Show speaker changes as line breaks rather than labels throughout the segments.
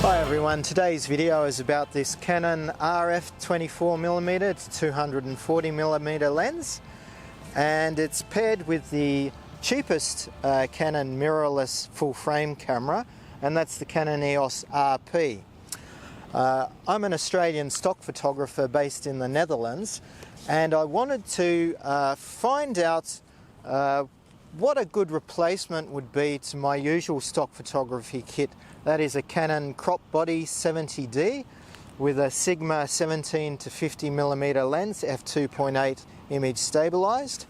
Hi everyone, today's video is about this Canon RF 24mm to 240mm lens, and it's paired with the cheapest Canon mirrorless full frame camera, and that's the Canon EOS RP. I'm an Australian stock photographer based in the Netherlands, and I wanted to find out what a good replacement would be to my usual stock photography kit. That is a Canon crop body 70D with a Sigma 17 to 50mm lens, f2.8 image stabilized,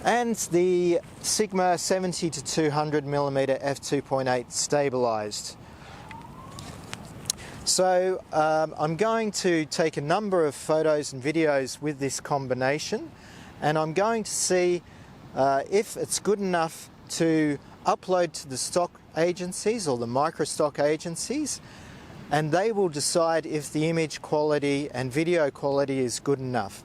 and the Sigma 70 to 200mm f2.8 stabilized. So I'm going to take a number of photos and videos with this combination, and I'm going to see if it's good enough to upload to the stock agencies or the Microstock agencies, and they will decide if the image quality and video quality is good enough.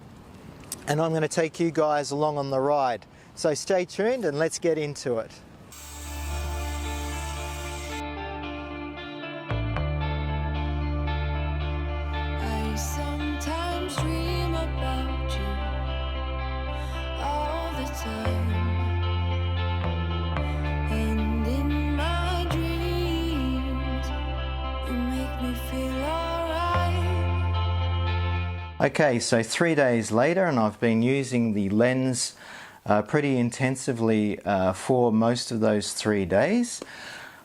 And I'm going to take you guys along on the ride. So stay tuned and let's get into it.
I sometimes dream about you all the time. And in my dreams, you make me feel alright.
Okay, so 3 days later, and I've been using the lens pretty intensively for most of those 3 days.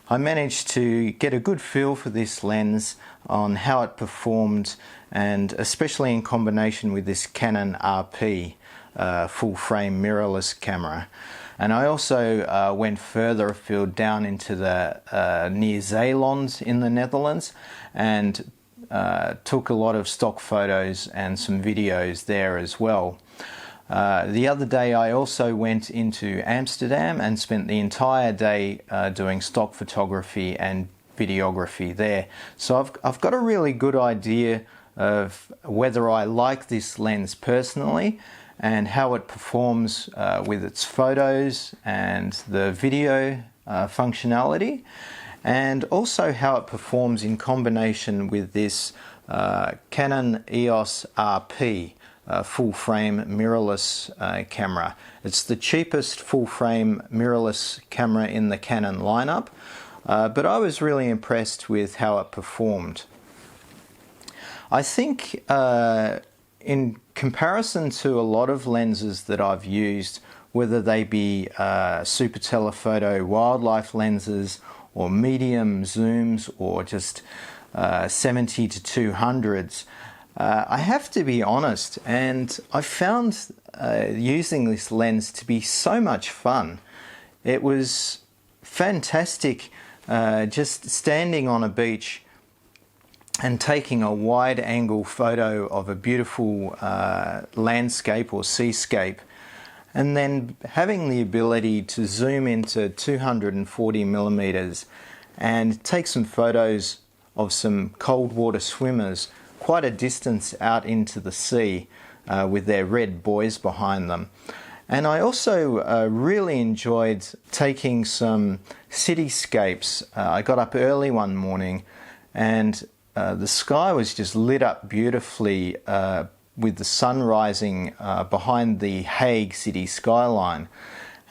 I managed to get a good feel for this lens on how it performed, and especially in combination with this Canon RP full frame mirrorless camera. And I also went further afield down into the near Zeeland in the Netherlands, and took a lot of stock photos and some videos there as well. The other day I also went into Amsterdam and spent the entire day doing stock photography and videography there. So I've got a really good idea of whether I like this lens personally and how it performs with its photos and the video functionality, and also how it performs in combination with this Canon EOS RP full frame mirrorless camera. It's the cheapest full frame mirrorless camera in the Canon lineup, but I was really impressed with how it performed. I think in comparison to a lot of lenses that I've used, whether they be super telephoto wildlife lenses or medium zooms or just 70 to 200s, I have to be honest, and I found using this lens to be so much fun. It was fantastic just standing on a beach and taking a wide angle photo of a beautiful landscape or seascape, and then having the ability to zoom into 240mm and take some photos of some cold water swimmers quite a distance out into the sea with their red buoys behind them. And I also really enjoyed taking some cityscapes. I got up early one morning, and the sky was just lit up beautifully with the sun rising behind the Hague city skyline.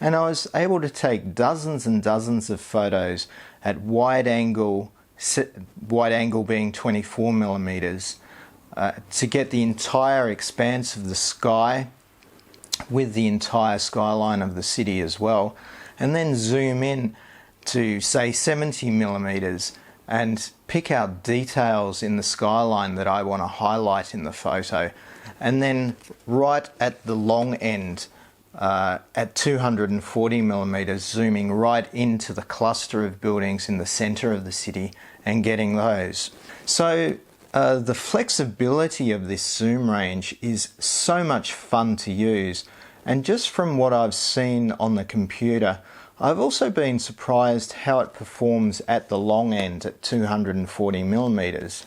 And I was able to take dozens and dozens of photos at wide angle being 24mm, to get the entire expanse of the sky with the entire skyline of the city as well, and then zoom in to say 70mm and pick out details in the skyline that I want to highlight in the photo, and then right at the long end at 240mm, zooming right into the cluster of buildings in the center of the city and getting those. So the flexibility of this zoom range is so much fun to use, and just from what I've seen on the computer, I've also been surprised how it performs at the long end at 240mm.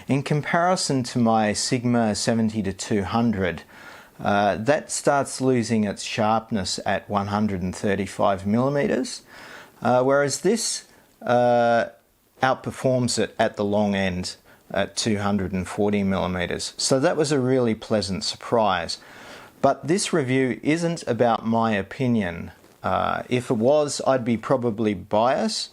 In comparison to my Sigma 70 to 200, that starts losing its sharpness at 135mm, whereas this outperforms it at the long end at 240 millimeters. So that was a really pleasant surprise. But this review isn't about my opinion. If it was, I'd be probably biased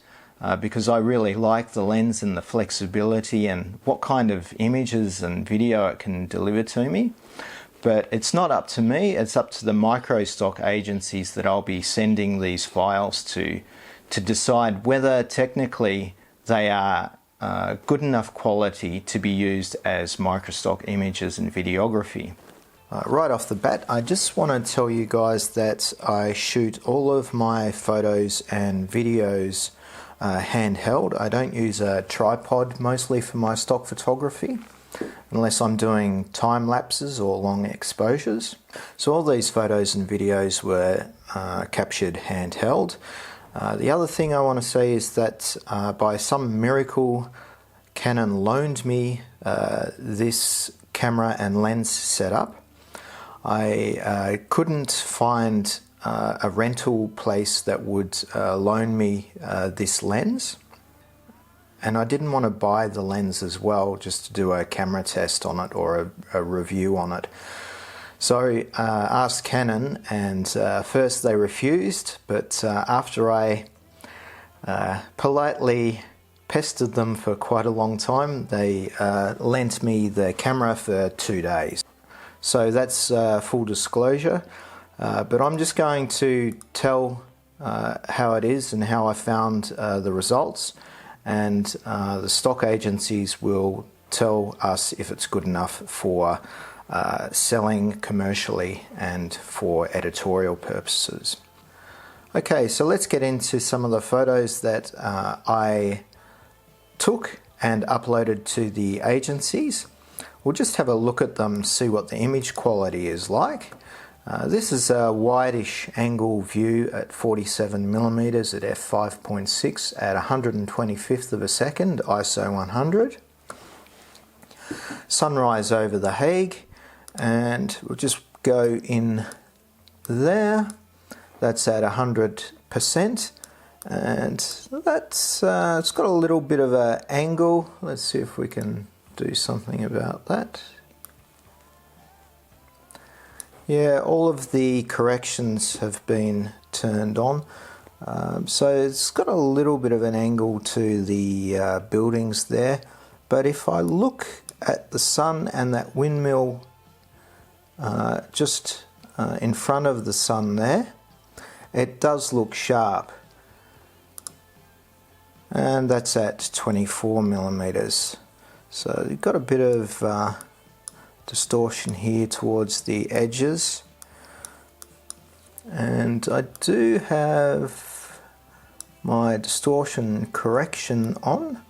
because I really like the lens and the flexibility and what kind of images and video it can deliver to me. But it's not up to me, it's up to the Microstock agencies that I'll be sending these files to decide whether technically they are good enough quality to be used as Microstock images and videography. Right off the bat, I just want to tell you guys that I shoot all of my photos and videos handheld. I don't use a tripod mostly for my stock photography, unless I'm doing time lapses or long exposures. So all these photos and videos were captured handheld. The other thing I want to say is that by some miracle, Canon loaned me this camera and lens setup. I couldn't find a rental place that would loan me this lens, and I didn't want to buy the lens as well just to do a camera test on it or a review on it. So I asked Canon, and first they refused, but after I politely pestered them for quite a long time, they lent me the camera for 2 days. So that's full disclosure, but I'm just going to tell how it is and how I found the results, and the stock agencies will tell us if it's good enough for selling commercially and for editorial purposes. Okay, so let's get into some of the photos that I took and uploaded to the agencies. We'll just have a look at them, see what the image quality is like. This is a wide-ish angle view at 47 millimeters at f5.6 at 125th of a second, ISO 100. Sunrise over The Hague, and we'll just go in there. That's at 100%, and that's it's got a little bit of an angle. Let's see if we can do something about that. Yeah, all of the corrections have been turned on, so it's got a little bit of an angle to the buildings there, but if I look at the sun and that windmill just in front of the sun there, it does look sharp, and that's at 24 millimeters. So you've got a bit of distortion here towards the edges, and I do have my distortion correction on,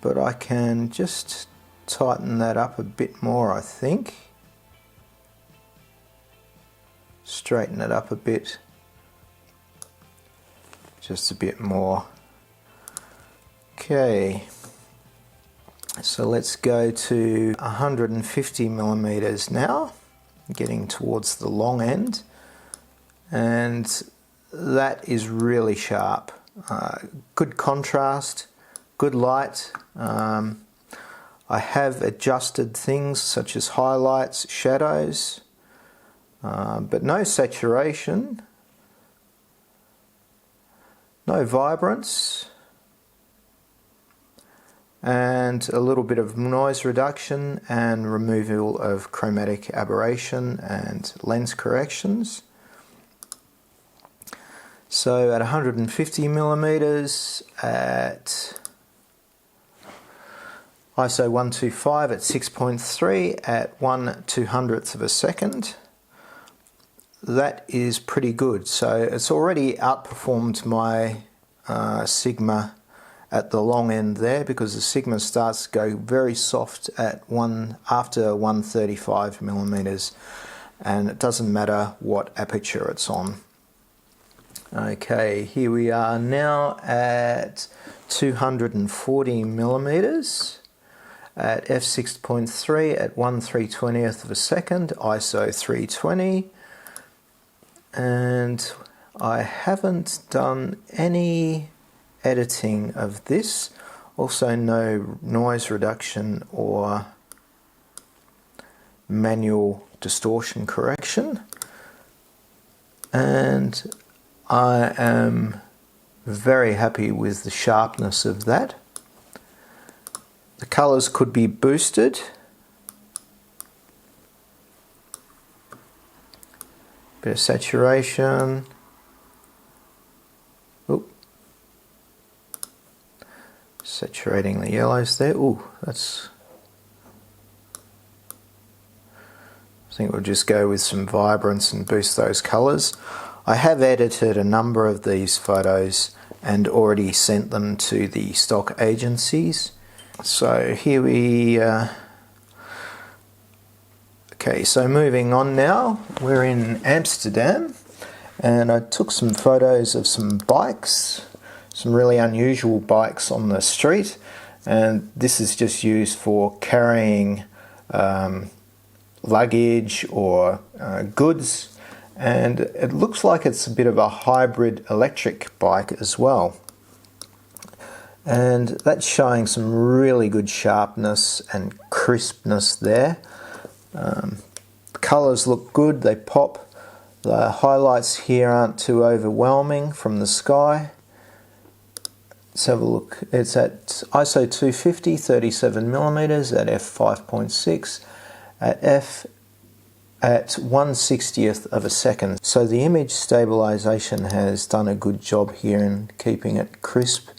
but I can just tighten that up a bit more, I think. Straighten it up a bit, just a bit more. Okay. So let's go to 150 millimeters now, getting towards the long end, and that is really sharp. Good contrast, good light. I have adjusted things such as highlights, shadows, but no saturation, no vibrance, and a little bit of noise reduction and removal of chromatic aberration and lens corrections. So at 150 millimeters at ISO 125 at 6.3 at 1/200th of a second, that is pretty good. So it's already outperformed my Sigma at the long end there, because the Sigma starts to go very soft at after 135 millimeters, and it doesn't matter what aperture it's on. Okay, here we are now at 240 millimeters at f6.3 at 1/320th of a second, ISO 320, and I haven't done any editing of this. Also no noise reduction or manual distortion correction, and I am very happy with the sharpness of that. The colours could be boosted. Bit of saturation. Oop. Saturating the yellows there. Ooh, that's... I think we'll just go with some vibrance and boost those colours. I have edited a number of these photos and already sent them to the stock agencies. So here we... Okay, so moving on now, we're in Amsterdam, and I took some photos of some bikes, some really unusual bikes on the street, and this is just used for carrying luggage or goods, and it looks like it's a bit of a hybrid electric bike as well. And that's showing some really good sharpness and crispness there. The colours look good, they pop. The highlights here aren't too overwhelming from the sky. Let's have a look. It's at ISO 250, 37mm at f5.6, at f at 1/60th of a second. So the image stabilization has done a good job here in keeping it crisp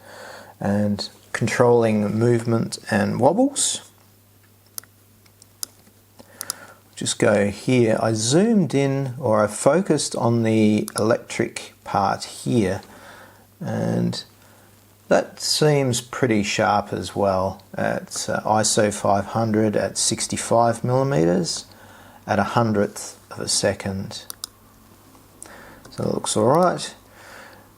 and controlling movement and wobbles. Just go here. I zoomed in, or I focused on the electric part here, and that seems pretty sharp as well at ISO 500 at 65mm at 100th of a second. So it looks alright.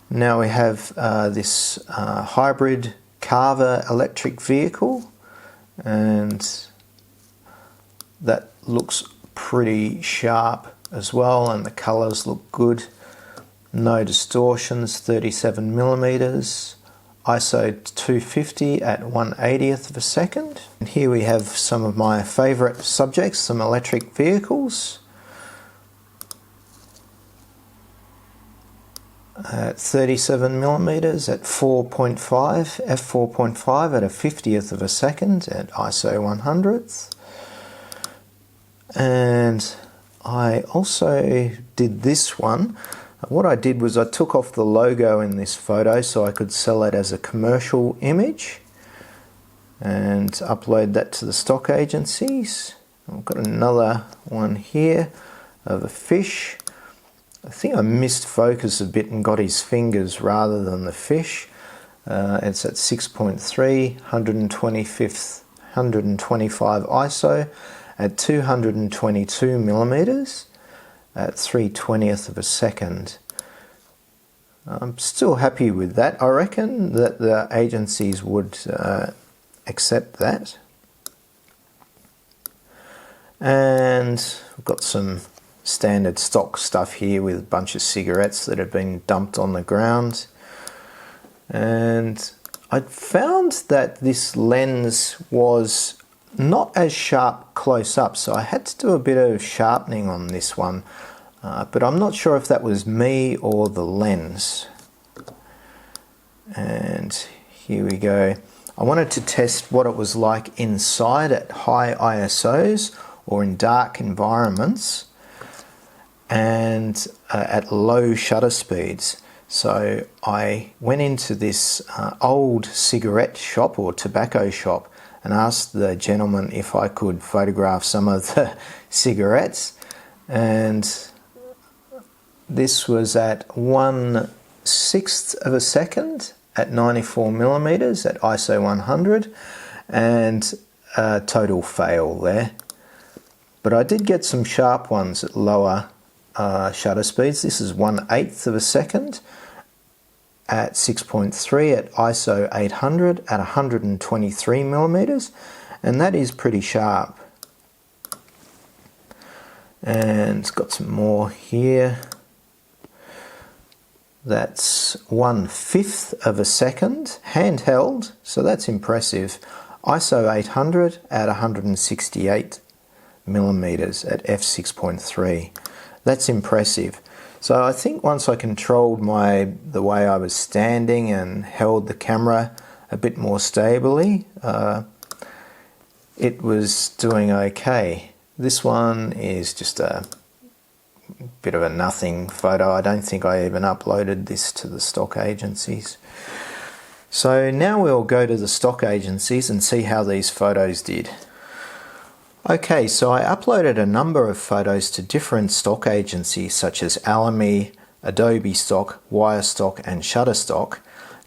Now we have this hybrid Carver electric vehicle, and that looks pretty sharp as well, and the colours look good. No distortions, 37mm, ISO 250 at 1/80th of a second. And here we have some of my favourite subjects, some electric vehicles. At 37mm at 4.5, f4.5 at a 50th of a second at ISO 100th. And I also did this one. What I did was I took off the logo in this photo so I could sell it as a commercial image and upload that to the stock agencies. I've got another one here of a fish. I think I missed focus a bit and got his fingers rather than the fish. It's at 6.3, 125 ISO at 222mm at 3/20th of a second. I'm still happy with that. I reckon that the agencies would accept that. And I've got some standard stock stuff here with a bunch of cigarettes that have been dumped on the ground. And I found that this lens was not as sharp close up, so I had to do a bit of sharpening on this one, but I'm not sure if that was me or the lens. And here we go. I wanted to test what it was like inside at high ISOs or in dark environments and at low shutter speeds. So I went into this old cigarette shop or tobacco shop and asked the gentleman if I could photograph some of the cigarettes, and this was at 1/6th of a second at 94mm at ISO 100, and a total fail there. But I did get some sharp ones at lower shutter speeds. This is 1/8th of a second at 6.3 at ISO 800 at 123mm, and that is pretty sharp. And it's got some more here. That's 1/5 of a second, handheld, so that's impressive. ISO 800 at 168 millimeters at f6.3. That's impressive. So I think once I controlled the way I was standing and held the camera a bit more stably, it was doing okay. This one is just a bit of a nothing photo. I don't think I even uploaded this to the stock agencies. So now we'll go to the stock agencies and see how these photos did. Okay, so I uploaded a number of photos to different stock agencies such as Alamy, Adobe Stock, Wirestock and Shutterstock,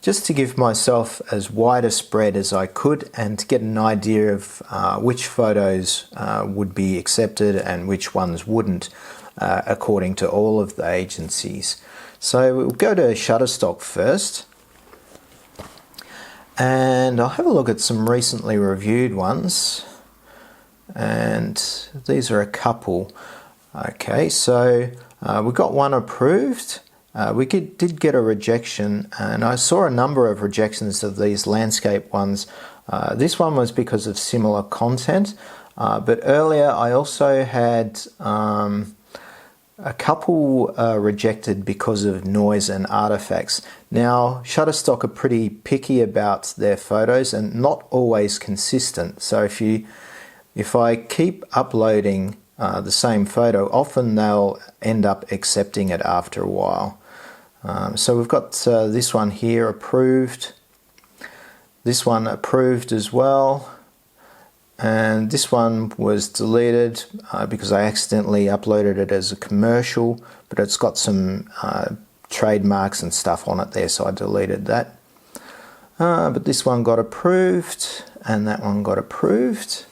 just to give myself as wide a spread as I could and to get an idea of which photos would be accepted and which ones wouldn't, according to all of the agencies. So we'll go to Shutterstock first, and I'll have a look at some recently reviewed ones, and these are a couple. Okay, so we got one approved. We did get a rejection, and I saw a number of rejections of these landscape ones. This one was because of similar content, but earlier I also had a couple rejected because of noise and artifacts. Now, Shutterstock are pretty picky about their photos and not always consistent. So if I keep uploading the same photo, often they'll end up accepting it after a while. So we've got this one here approved, this one approved as well, and this one was deleted because I accidentally uploaded it as a commercial, but it's got some trademarks and stuff on it there, so I deleted that. But this one got approved and that one got approved.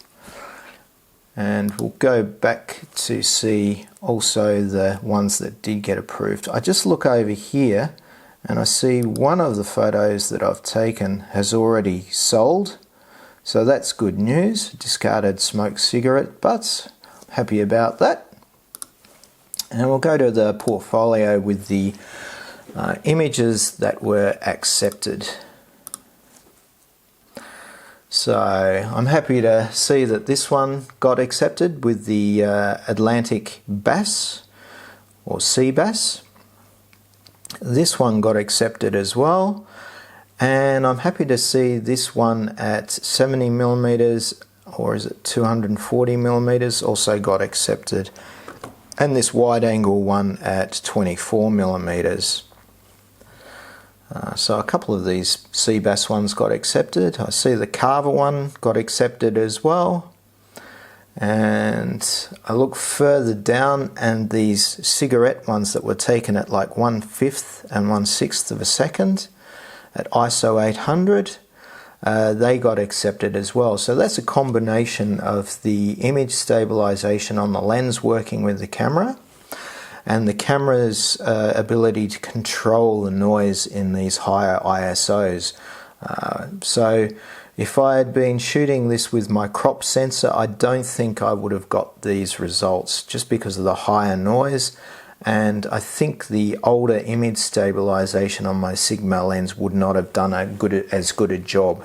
And we'll go back to see also the ones that did get approved. I just look over here and I see one of the photos that I've taken has already sold. So that's good news. Discarded smoked cigarette butts. Happy about that. And we'll go to the portfolio with the images that were accepted. So I'm happy to see that this one got accepted with the Atlantic bass or sea bass. This one got accepted as well, and I'm happy to see this one at 70 millimeters, or is it 240 millimeters, also got accepted, and this wide angle one at 24 millimeters. So a couple of these sea bass ones got accepted. I see the Carver one got accepted as well. And I look further down and these cigarette ones that were taken at like 1/5 and 1/6 of a second at ISO 800, they got accepted as well. So that's a combination of the image stabilization on the lens working with the camera and the camera's ability to control the noise in these higher ISOs. So if I had been shooting this with my crop sensor, I don't think I would have got these results just because of the higher noise, and I think the older image stabilization on my Sigma lens would not have done as good a job.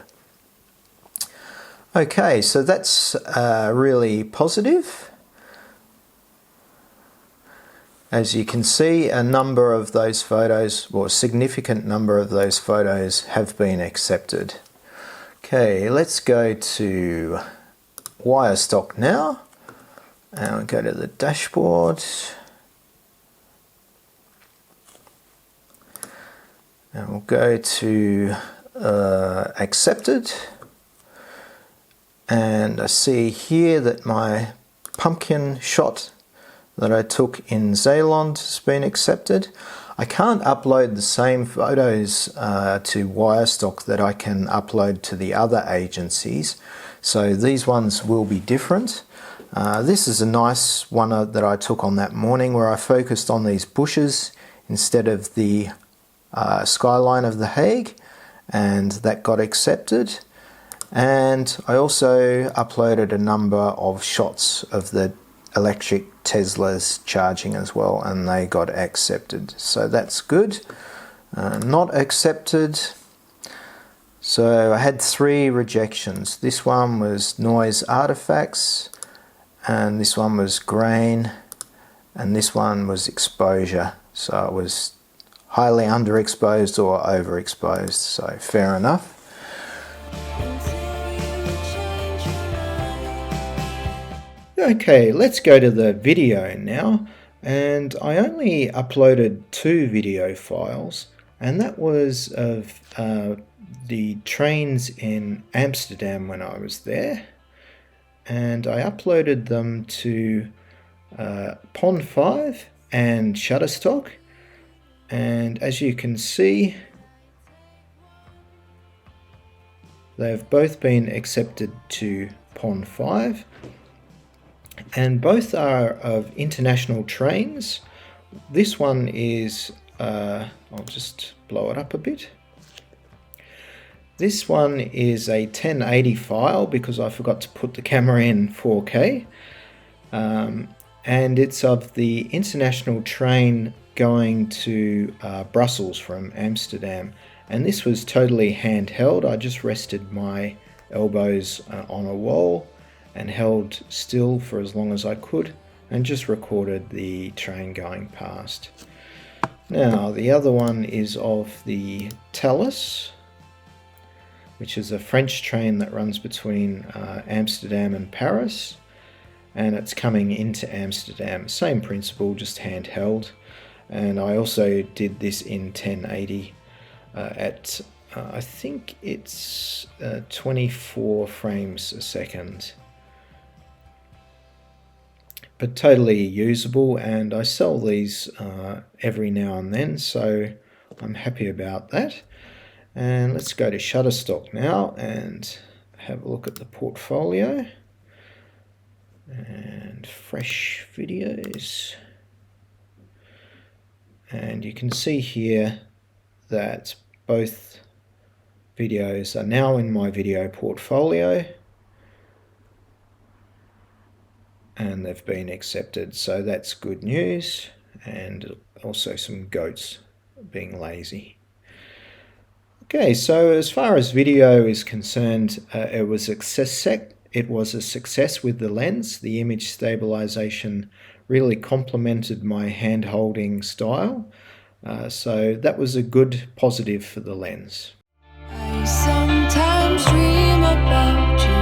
Okay, so that's really positive. As you can see, a number of those photos, or a significant number of those photos, have been accepted. Okay, let's go to Wirestock now, and we'll go to the dashboard. And we'll go to accepted, and I see here that my pumpkin shot that I took in Zeeland has been accepted. I can't upload the same photos to Wirestock that I can upload to the other agencies, so these ones will be different. This is a nice one that I took on that morning where I focused on these bushes instead of the skyline of The Hague, and that got accepted. And I also uploaded a number of shots of the electric Teslas charging as well, and they got accepted, so that's good. not accepted. So I had 3 rejections. This one was noise artifacts, and this one was grain, and this one was exposure. So it was highly underexposed or overexposed, so fair enough. Okay, let's go to the video now, and I only uploaded 2 video files, and that was of the trains in Amsterdam when I was there, and I uploaded them to Pond 5 and Shutterstock, and as you can see, they've both been accepted to Pond 5, and both are of international trains. This one is, I'll just blow it up a bit. This one is a 1080 file because I forgot to put the camera in 4K, and it's of the international train going to Brussels from Amsterdam, and this was totally handheld. I just rested my elbows on a wall and held still for as long as I could and just recorded the train going past. Now the other one is of the Thalys, which is a French train that runs between Amsterdam and Paris, and it's coming into Amsterdam. Same principle, just handheld. And I also did this in 1080 at I think it's 24 frames a second, but totally usable, and I sell these every now and then, so I'm happy about that. And let's go to Shutterstock now and have a look at the portfolio and fresh videos. And you can see here that both videos are now in my video portfolio and they've been accepted, so that's good news, and also some goats being lazy. Okay, so as far as video is concerned, it was a success with the lens. The image stabilization really complemented my hand-holding style, so that was a good positive for the lens.
I sometimes dream about you.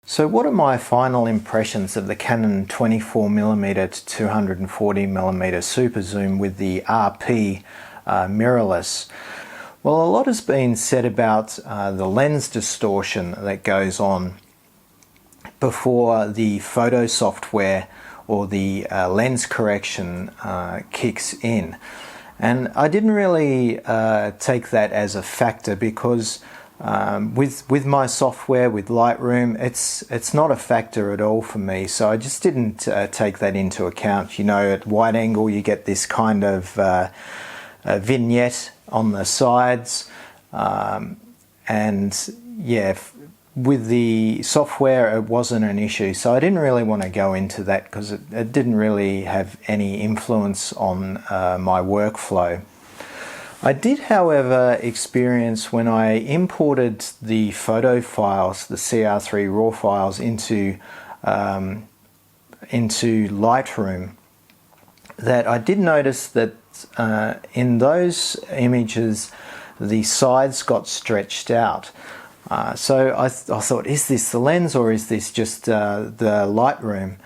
So what are my final impressions of the Canon 24mm to 240mm super zoom with the RP mirrorless? Well, a lot has been said about the lens distortion that goes on before the photo software or the lens correction kicks in. And I didn't really take that as a factor because with my software, with Lightroom, it's not a factor at all for me. So I just didn't take that into account. You know, at wide angle you get this kind of vignette on the sides, and yeah, with the software it wasn't an issue, so I didn't really want to go into that because it didn't really have any influence on my workflow. I did, however, experience when I imported the photo files, the CR3 RAW files into Lightroom, that I did notice that in those images the sides got stretched out. So I thought, is this the lens or is this just the Lightroom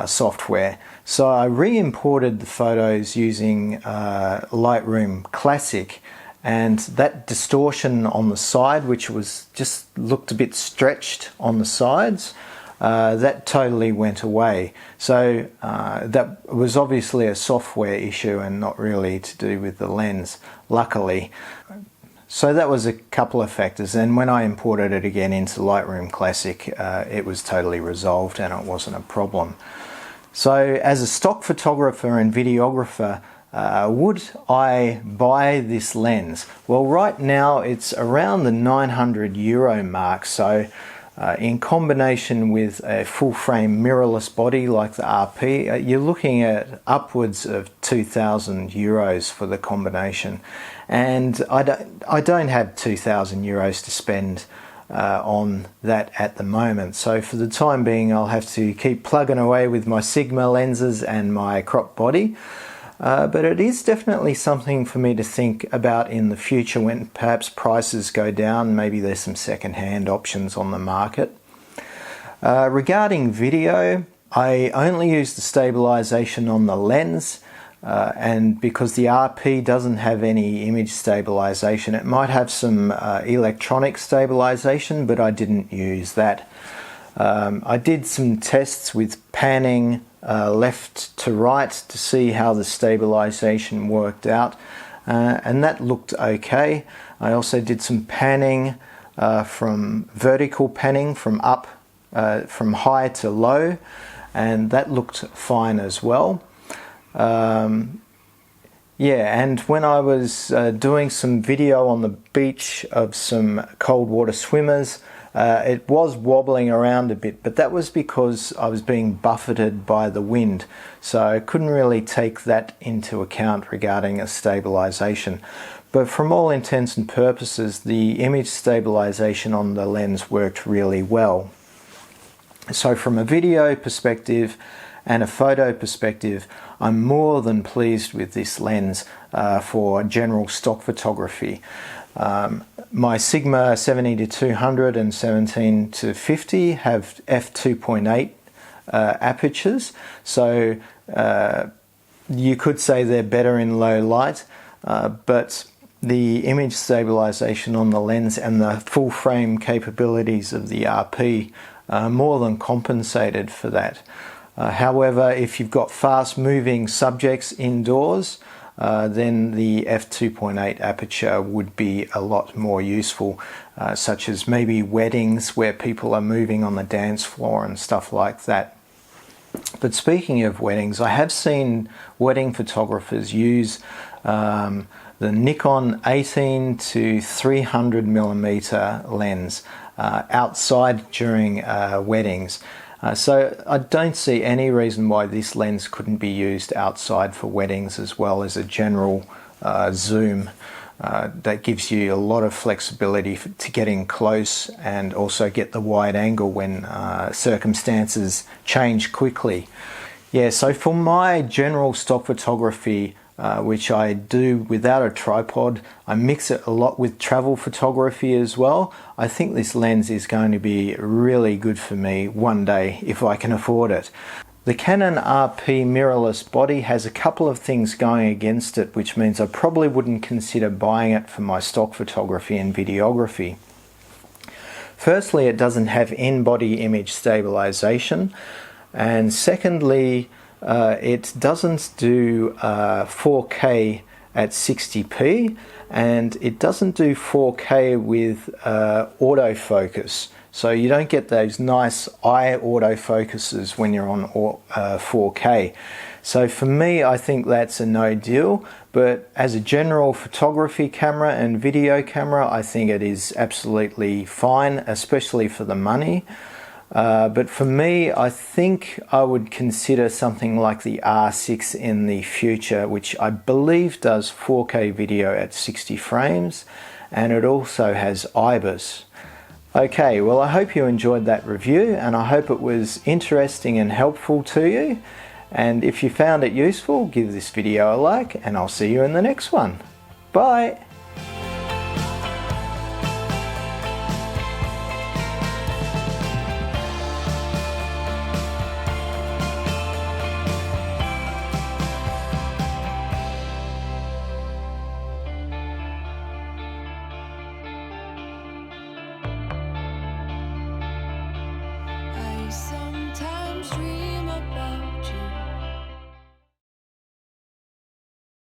software? So I re-imported the photos using Lightroom Classic, and that distortion on the side, which was just looked a bit stretched on the sides, that totally went away. So that was obviously a software issue and not really to do with the lens, luckily. So that was a couple of factors, and when I imported it again into Lightroom Classic, it was totally resolved and it wasn't a problem. So as a stock photographer and videographer, would I buy this lens? Well, right now it's around the €900 mark, so in combination with a full frame mirrorless body like the RP, you're looking at upwards of €2,000 for the combination. And I don't have €2,000 to spend on that at the moment. So for the time being, I'll have to keep plugging away with my Sigma lenses and my crop body. But it is definitely something for me to think about in the future when perhaps prices go down. Maybe there's some second-hand options on the market. Regarding video, I only use the stabilization on the lens, and because the RP doesn't have any image stabilization, it might have some electronic stabilization, but I didn't use that. I did some tests with panning left to right to see how the stabilization worked out, and that looked okay. I also did some panning from vertical panning from up, from high to low, and that looked fine as well. Yeah, and when I was doing some video on the beach of some cold water swimmers, it was wobbling around a bit, but that was because I was being buffeted by the wind, so I couldn't really take that into account regarding a stabilization. But from all intents and purposes, the image stabilization on the lens worked really well. So from a video perspective and a photo perspective, I'm more than pleased with this lens for general stock photography. My Sigma 70-200 and 17-50 have f2.8 apertures, so you could say they're better in low light, but the image stabilization on the lens and the full frame capabilities of the RP more than compensated for that. However, if you've got fast moving subjects indoors, then the f2.8 aperture would be a lot more useful, such as maybe weddings where people are moving on the dance floor and stuff like that. But speaking of weddings, I have seen wedding photographers use the Nikon 18-300mm lens outside during weddings. So I don't see any reason why this lens couldn't be used outside for weddings as well as a general zoom. That gives you a lot of flexibility to get in close and also get the wide angle when circumstances change quickly. Yeah, so for my general stock photography, which I do without a tripod, I mix it a lot with travel photography as well. I think this lens is going to be really good for me one day if I can afford it. The Canon RP mirrorless body has a couple of things going against it, which means I probably wouldn't consider buying it for my stock photography and videography. Firstly, it doesn't have in-body image stabilization, and secondly, it doesn't do 4K at 60p, and it doesn't do 4K with autofocus. So you don't get those nice eye autofocuses when you're on 4K. So for me, I think that's a no deal, but as a general photography camera and video camera, I think it is absolutely fine, especially for the money. But for me, I think I would consider something like the R6 in the future, which I believe does 4K video at 60 frames, and it also has IBIS. Okay, well, I hope you enjoyed that review, and I hope it was interesting and helpful to you. And if you found it useful, give this video a like, and I'll see you in the next one. Bye!
I sometimes dream about